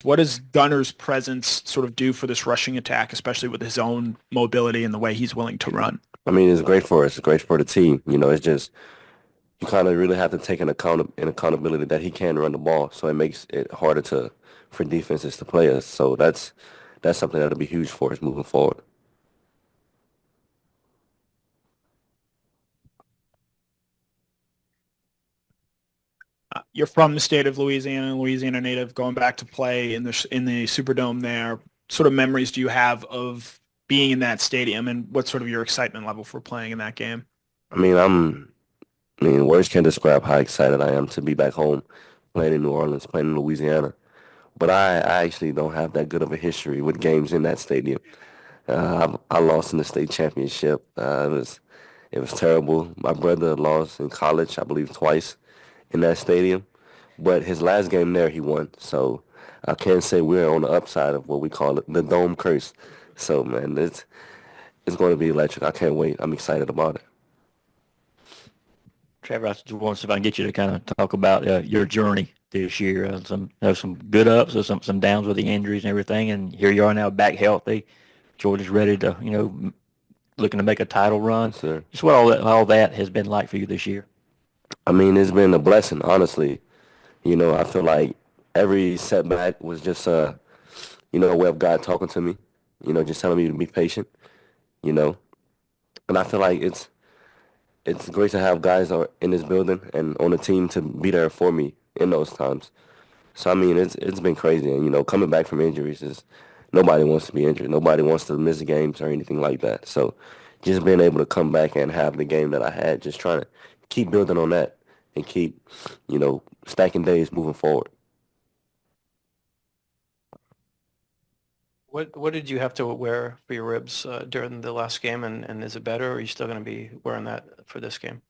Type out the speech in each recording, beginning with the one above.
What does Gunner's presence sort of do for this rushing attack, especially with his own mobility and the way he's willing to run? I mean, it's great for us. It's great for the team. It's just you kind of really have to take an accountability that he can run the ball, so it makes it harder to for defenses to play us. So that's something that'll be huge for us moving forward. You're from the state of Louisiana, Louisiana native, going back to play in the Superdome there. Sort of memories do you have of being in that stadium, and what's sort of your excitement level for playing in that game? I mean, words can't describe how excited I am to be back home, playing in New Orleans, playing in Louisiana. But I actually don't have that good of a history with games in that stadium. I lost in the state championship. It was terrible. My brother lost in college, I believe, twice in that stadium. But his last game there, he won. So I can say we're on the upside of what we call it, the dome curse. So man, it's going to be electric. I can't wait. I'm excited about it. Trevor, I just want to see if I can get you to kind of talk about your journey this year. Some good ups, some downs with the injuries and everything, and here you are now back healthy. Georgia's ready to, looking to make a title run. Yes, sir. Just what all that has been like for you this year. I mean, it's been a blessing, honestly. I feel like every setback was just a way of God talking to me. Just telling me to be patient. You know, and I feel like it's great to have guys in this building and on the team to be there for me in those times. So I mean, it's been crazy, and coming back from injuries is nobody wants to be injured. Nobody wants to miss games or anything like that. So just being able to come back and have the game that I had, just trying to keep building on that and keep, stacking days moving forward. What did you have to wear for your ribs during the last game, and is it better, or are you still going to be wearing that for this game?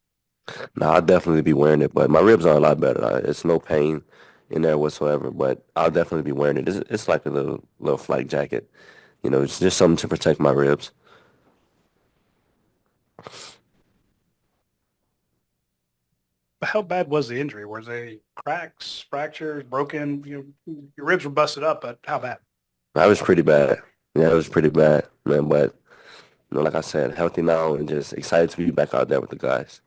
Now I'll definitely be wearing it, but my ribs are a lot better. It's no pain in there whatsoever, but I'll definitely be wearing it. It's like a little flight jacket. It's just something to protect my ribs. How bad was the injury? Was they cracks, fractures, broken? Your ribs were busted up, but how bad? That was pretty bad. Yeah, it was pretty bad, man. But like I said, healthy now and just excited to be back out there with the guys.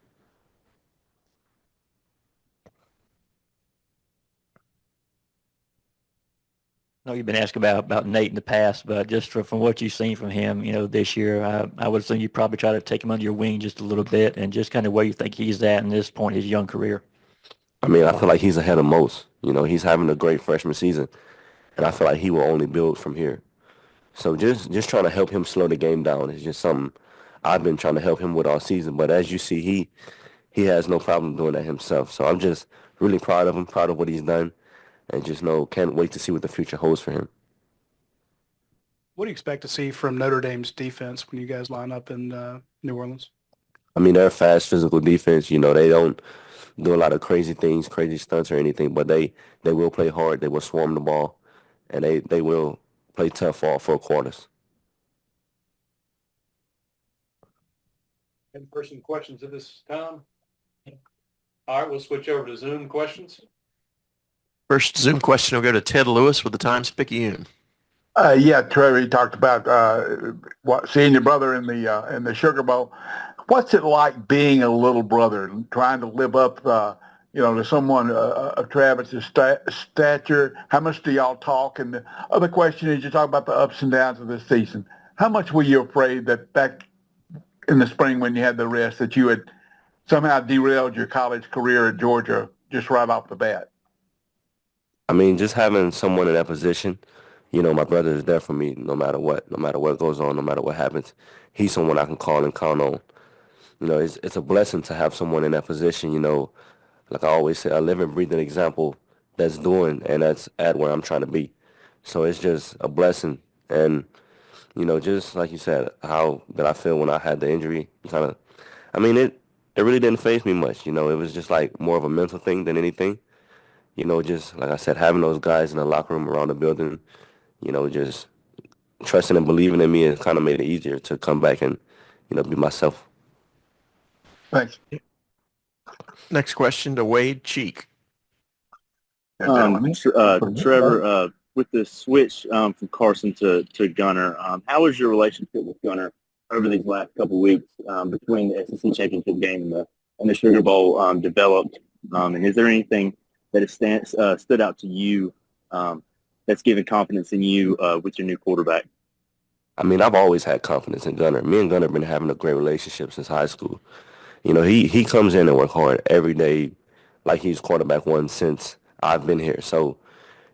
I know you've been asked about Nate in the past, but just from what you've seen from him, this year, I would assume you probably try to take him under your wing just a little bit and just kind of where you think he's at in this point in his young career. I mean, I feel like he's ahead of most. He's having a great freshman season, and I feel like he will only build from here. So just trying to help him slow the game down is just something I've been trying to help him with all season. But as you see, he has no problem doing that himself. So I'm just really proud of him, proud of what he's done, and just can't wait to see what the future holds for him. What do you expect to see from Notre Dame's defense when you guys line up in New Orleans? I mean, they're a fast, physical defense. They don't do a lot of crazy things, crazy stunts or anything, but they will play hard. They will swarm the ball, and they will play tough for all 4 quarters. Any person questions at this time? All right, we'll switch over to Zoom questions. First Zoom question will go to Ted Lewis with the Times-Picayune. Yeah, Trevor, you talked about seeing your brother in the Sugar Bowl. What's it like being a little brother and trying to live up, to someone of Travis's stature? How much do y'all talk? And the other question is, you talk about the ups and downs of this season. How much were you afraid that back in the spring when you had the rest that you had somehow derailed your college career at Georgia just right off the bat? I mean, just having someone in that position, my brother is there for me no matter what goes on, no matter what happens. He's someone I can call and count on. It's a blessing to have someone in that position, like I always say, a living, breathing example that's doing and that's at where I'm trying to be. So it's just a blessing. And, just like you said, how did I feel when I had the injury? I mean, it really didn't faze me much. It was just like more of a mental thing than anything. Just like I said, having those guys in the locker room around the building, just trusting and believing in me, it kind of made it easier to come back and, be myself. Thanks. Next question to Wade Cheek. Trevor, with the switch from Carson to Gunner, how has your relationship with Gunner over these last couple of weeks between the SEC championship game and the Sugar Bowl developed? And is there anything that has stood out to you that's given confidence in you with your new quarterback? I mean, I've always had confidence in Gunner. Me and Gunner have been having a great relationship since high school. You know, he comes in and work hard every day like he's quarterback one since I've been here. So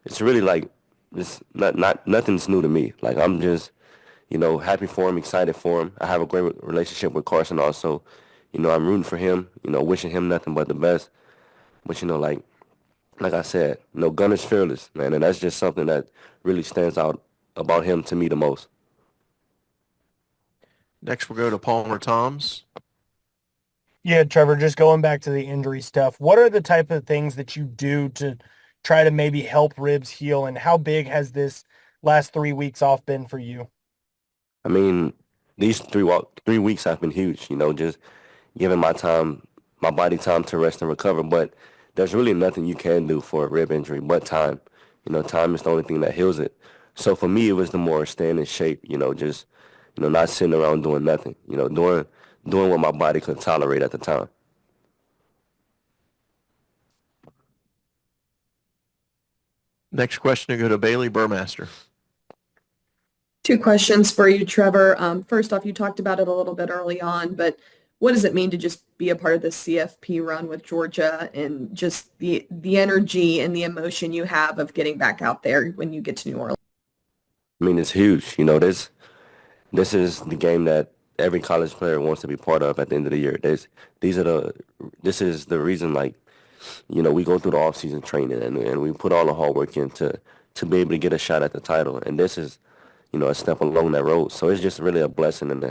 it's really like it's not nothing's new to me. Like I'm just, you know, happy for him, excited for him. I have a great relationship with Carson also. You know, I'm rooting for him, you know, wishing him nothing but the best. But you know, like I said, you know, Gunner's fearless, man, and that's just something that really stands out about him to me the most. Next, we'll go to Palmer Toms. Yeah, Trevor, just going back to the injury stuff, what are the type of things that you do to try to maybe help ribs heal, and how big has this last 3 weeks off been for you? I mean, these 3 weeks have been huge, you know, just giving my body time to rest and recover. But there's really nothing you can do for a rib injury but time. You know, time is the only thing that heals it. So for me, it was the more staying in shape, you know, just, you know, not sitting around doing nothing, you know, doing what my body could tolerate at the time. Next question will go to Bailey Burmaster. Two questions for you, Trevor. First off, you talked about it a little bit early on, but what does it mean to just be a part of the CFP run with Georgia and just the energy and the emotion you have of getting back out there when you get to New Orleans? I mean, it's huge. You know, this is the game that every college player wants to be part of at the end of the year. This is the reason, like, you know, we go through the off-season training and we put all the hard work in to be able to get a shot at the title. And this is, you know, a step along that road. So it's just really a blessing and a,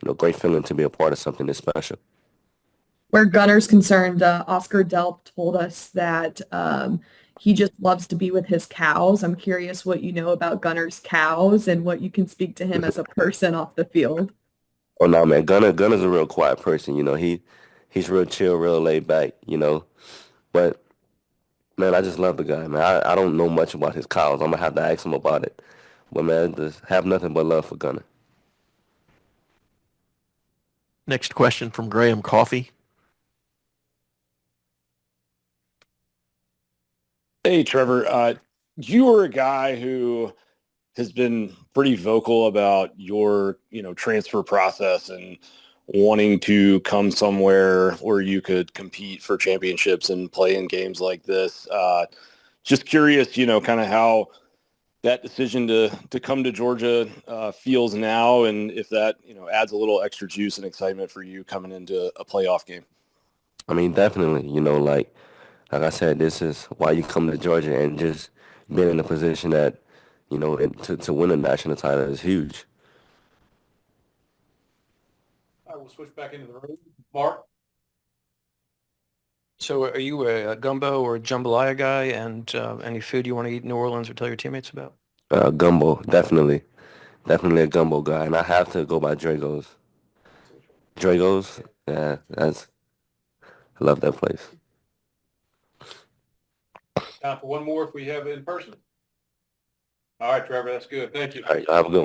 you know, great feeling to be a part of something this special. Where Gunner's concerned, Oscar Delp told us that he just loves to be with his cows. I'm curious what you know about Gunner's cows and what you can speak to him as a person off the field. Oh no, man, Gunner's a real quiet person. You know, he's real chill, real laid back. You know, but man, I just love the guy, man. I don't know much about his cows. I'm gonna have to ask him about it. But man, just have nothing but love for Gunner. Next question from Graham Coffey. Hey, Trevor. You were a guy who has been pretty vocal about your, transfer process and wanting to come somewhere where you could compete for championships and play in games like this. Just curious, kind of how that decision to come to Georgia feels now, and if that, adds a little extra juice and excitement for you coming into a playoff game. I mean, definitely. You know, like I said, this is why you come to Georgia, and just being in a position that, you know, to win a national title is huge. I will switch back into the room. Mark? So are you a gumbo or jambalaya guy, and any food you want to eat in New Orleans or tell your teammates about? Gumbo, definitely a gumbo guy, and I have to go by Drago's. Drago's, yeah, I love that place. Time for one more if we have it in person. All right, Trevor, that's good. Thank you. All right, y'all have a good one.